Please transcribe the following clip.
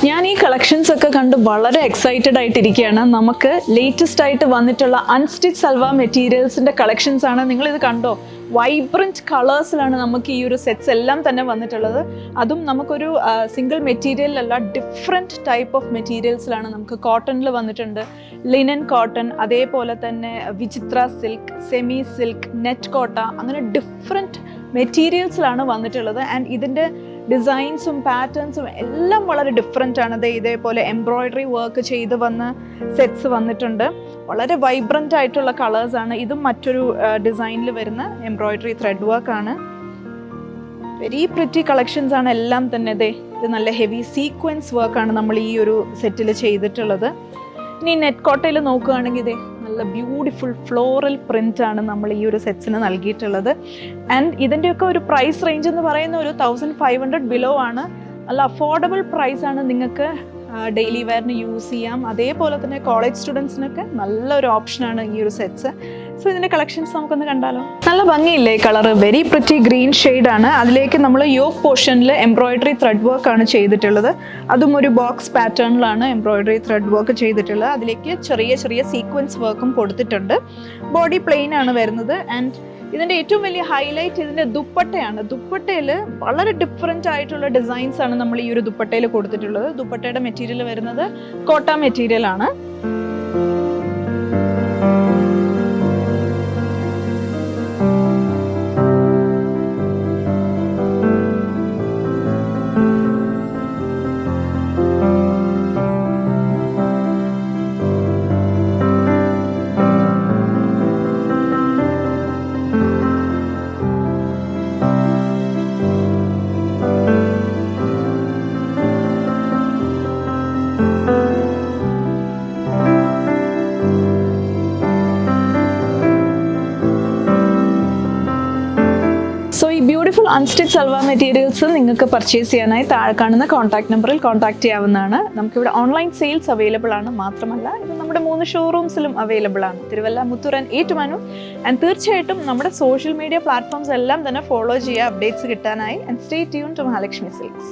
ഞാൻ ഈ കളക്ഷൻസ് ഒക്കെ കണ്ട് വളരെ എക്സൈറ്റഡ് ആയിട്ടിരിക്കുകയാണ്. നമുക്ക് ലേറ്റസ്റ്റ് ആയിട്ട് വന്നിട്ടുള്ള അൺസ്റ്റിച്ച് സൽവാർ മെറ്റീരിയൽസിന്റെ കളക്ഷൻസ് ആണ്. നിങ്ങൾ ഇത് കണ്ടോ, വൈബ്രൻറ്റ് കളേഴ്സിലാണ് നമുക്ക് ഈ ഒരു സെറ്റ്സ് എല്ലാം തന്നെ വന്നിട്ടുള്ളത്. അതും നമുക്കൊരു സിംഗിൾ മെറ്റീരിയലല്ല, ഡിഫറെൻറ്റ് ടൈപ്പ് ഓഫ് മെറ്റീരിയൽസിലാണ്. നമുക്ക് കോട്ടണിൽ വന്നിട്ടുണ്ട്, ലിനൻ കോട്ടൺ, അതേപോലെ തന്നെ വിചിത്ര സിൽക്ക്, സെമി സിൽക്ക്, നെറ്റ് കോട്ട, അങ്ങനെ ഡിഫറെൻറ്റ് മെറ്റീരിയൽസിലാണ് വന്നിട്ടുള്ളത്. ആൻഡ് ഇതിൻ്റെ ഡിസൈൻസും പാറ്റേൺസും എല്ലാം വളരെ ഡിഫറെൻ്റ് ആണ്. ഇതേപോലെ എംബ്രോയ്ഡറി വർക്ക് ചെയ്ത് വന്ന സെറ്റ്സ് വന്നിട്ടുണ്ട്. വളരെ വൈബ്രൻ്റ് ആയിട്ടുള്ള കളേഴ്സാണ്. ഇതും മറ്റൊരു ഡിസൈനിൽ വരുന്ന എംബ്രോയ്ഡറി ത്രെഡ് വർക്കാണ്. വെരി പ്രിറ്റി കളക്ഷൻസ് ആണ് എല്ലാം തന്നെ. ഇത് നല്ല ഹെവി സീക്വൻസ് വർക്കാണ് നമ്മൾ ഈ ഒരു സെറ്റിൽ ചെയ്തിട്ടുള്ളത്. ഇനി നെറ്റ് കോട്ടയിൽ നോക്കുകയാണെങ്കിൽ നല്ല ബ്യൂട്ടിഫുൾ ഫ്ലോറൽ പ്രിൻ്റ് ആണ് നമ്മൾ ഈ ഒരു സെറ്റ്സിന് നൽകിയിട്ടുള്ളത്. ആൻഡ് ഇതിൻ്റെയൊക്കെ ഒരു പ്രൈസ് റേഞ്ച് എന്ന് പറയുന്ന ഒരു 1500 ബിലോ ആണ്. നല്ല അഫോർഡബിൾ പ്രൈസ് ആണ്. നിങ്ങൾക്ക് ഡെയിലി വെയറിന് യൂസ് ചെയ്യാം. അതേപോലെ തന്നെ കോളേജ് സ്റ്റുഡൻസിനൊക്കെ നല്ലൊരു ഓപ്ഷനാണ് ഈ ഒരു സെറ്റ്സ്. സോ ഇതിൻ്റെ കളക്ഷൻസ് നമുക്കൊന്ന് കണ്ടാലോ. നല്ല ഭംഗിയില്ലേ കളർ, വെരി പ്രിറ്റി ഗ്രീൻ ഷെയ്ഡാണ്. അതിലേക്ക് നമ്മൾ യോക്ക് പോർഷനിൽ എംബ്രോയ്ഡറി ത്രെഡ് വർക്ക് ആണ് ചെയ്തിട്ടുള്ളത്. അതും ഒരു ബോക്സ് പാറ്റേണിലാണ് എംബ്രോയ്ഡറി ത്രെഡ് വർക്ക് ചെയ്തിട്ടുള്ളത്. അതിലേക്ക് ചെറിയ ചെറിയ സീക്വൻസ് വർക്കും കൊടുത്തിട്ടുണ്ട്. ബോഡി പ്ലെയിൻ ആണ് വരുന്നത്. ആൻഡ് ഇതിൻ്റെ ഏറ്റവും വലിയ ഹൈലൈറ്റ് ഇതിൻ്റെ ദുപ്പട്ടയാണ്. ദുപ്പട്ടയിൽ വളരെ ഡിഫറെൻ്റ് ആയിട്ടുള്ള ഡിസൈൻസ് ആണ് നമ്മൾ ഈ ഒരു ദുപ്പട്ടയിൽ കൊടുത്തിട്ടുള്ളത്. ദുപ്പട്ടയുടെ മെറ്റീരിയൽ വരുന്നത് കോട്ട മെറ്റീരിയൽ ആണ്. സോ ഈ ബ്യൂട്ടിഫുൾ അൺസ്റ്റിച്ച് സൽവാർ മെറ്റീരിയൽസ് നിങ്ങൾക്ക് പർച്ചേസ് ചെയ്യാനായി താഴെ കാണുന്ന കോൺടാക്ട് നമ്പറിൽ കോൺടാക്ട് ചെയ്യാവുന്നതാണ്. നമുക്കിവിടെ ഓൺലൈൻ സെയിൽസ് അവൈലബിൾ ആണ്. മാത്രമല്ല ഇത് നമ്മുടെ 3 ഷോറൂംസിലും അവൈലബിൾ ആണ്, തിരുവല്ല, മുത്തൂർ ആൻഡ് ഏറ്റുമാനൂർ. ആൻഡ് തീർച്ചയായിട്ടും നമ്മുടെ സോഷ്യൽ മീഡിയ പ്ലാറ്റ്ഫോംസ് എല്ലാം തന്നെ ഫോളോ ചെയ്യുക അപ്ഡേറ്റ്സ് കിട്ടാനായി. And stay tuned to Mahalakshmi silks.